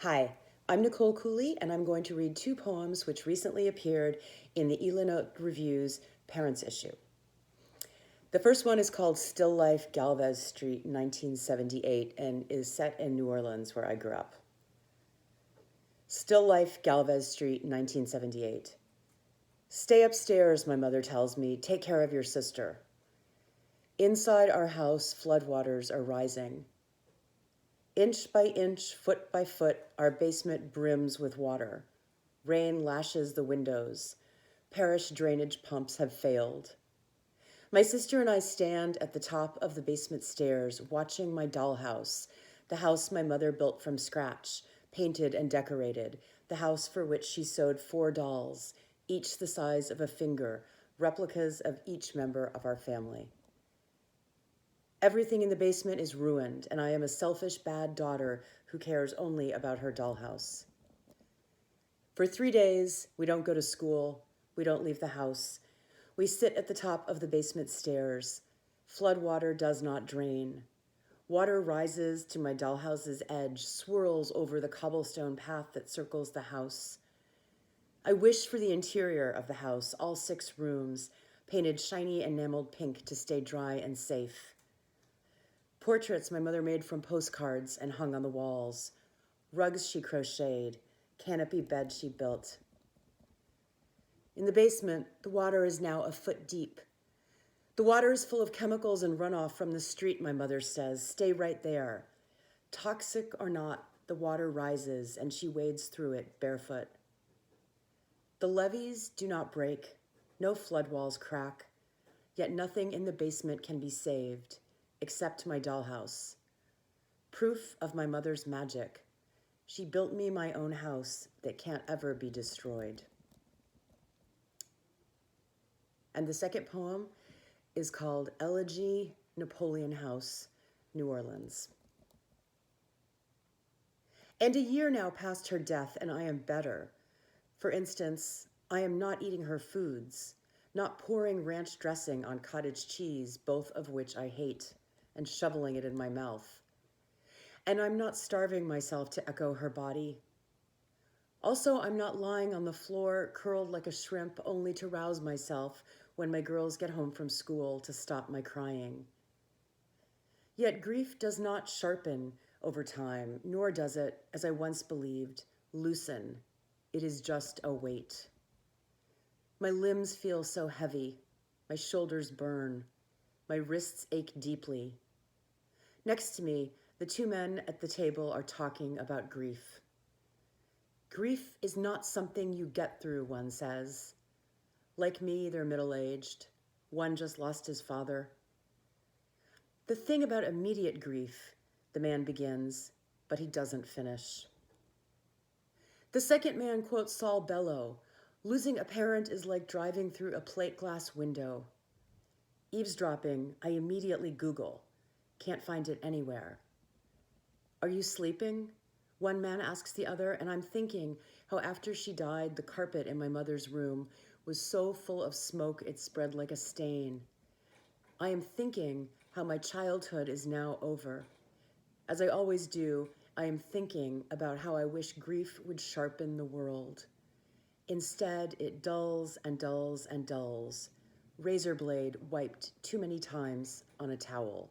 Hi, I'm Nicole Cooley, and I'm going to read two poems which recently appeared in the Elegy Review's Parents issue. The first one is called Still Life, Galvez Street, 1978, and is set in New Orleans, where I grew up. Still Life, Galvez Street, 1978. Stay upstairs, my mother tells me. Take care of your sister. Inside our house, floodwaters are rising. Inch by inch, foot by foot, our basement brims with water. Rain lashes the windows. Parish drainage pumps have failed. My sister and I stand at the top of the basement stairs, watching my dollhouse, the house my mother built from scratch, painted and decorated, the house for which she sewed 4 dolls, each the size of a finger, replicas of each member of our family. Everything in the basement is ruined, and I am a selfish, bad daughter who cares only about her dollhouse. For 3 days, we don't go to school, we don't leave the house. We sit at the top of the basement stairs. Floodwater does not drain. Water rises to my dollhouse's edge, swirls over the cobblestone path that circles the house. I wish for the interior of the house, all 6 rooms, painted shiny enameled pink to stay dry and safe. Portraits my mother made from postcards and hung on the walls. Rugs she crocheted, canopy beds she built. In the basement, the water is now a foot deep. The water is full of chemicals and runoff from the street, my mother says. Stay right there. Toxic or not, the water rises and she wades through it barefoot. The levees do not break, no flood walls crack, yet nothing in the basement can be saved, except my dollhouse. Proof of my mother's magic. She built me my own house that can't ever be destroyed. And the second poem is called Elegy, Napoleon House, New Orleans. And a year now past her death, and I am better. For instance, I am not eating her foods, not pouring ranch dressing on cottage cheese, both of which I hate, and shoveling it in my mouth. And I'm not starving myself to echo her body. Also, I'm not lying on the floor, curled like a shrimp, only to rouse myself when my girls get home from school to stop my crying. Yet grief does not sharpen over time, nor does it, as I once believed, loosen. It is just a weight. My limbs feel so heavy. My shoulders burn. My wrists ache deeply. Next to me, the 2 men at the table are talking about grief. Grief is not something you get through, one says. Like me, they're middle-aged. One just lost his father. The thing about immediate grief, the man begins, but he doesn't finish. The second man quotes Saul Bellow, losing a parent is like driving through a plate glass window. Eavesdropping, I immediately Google. Can't find it anywhere. Are you sleeping? One man asks the other, and I'm thinking how after she died, the carpet in my mother's room was so full of smoke it spread like a stain. I am thinking how my childhood is now over. As I always do, I am thinking about how I wish grief would sharpen the world. Instead, it dulls and dulls and dulls. Razor blade wiped too many times on a towel.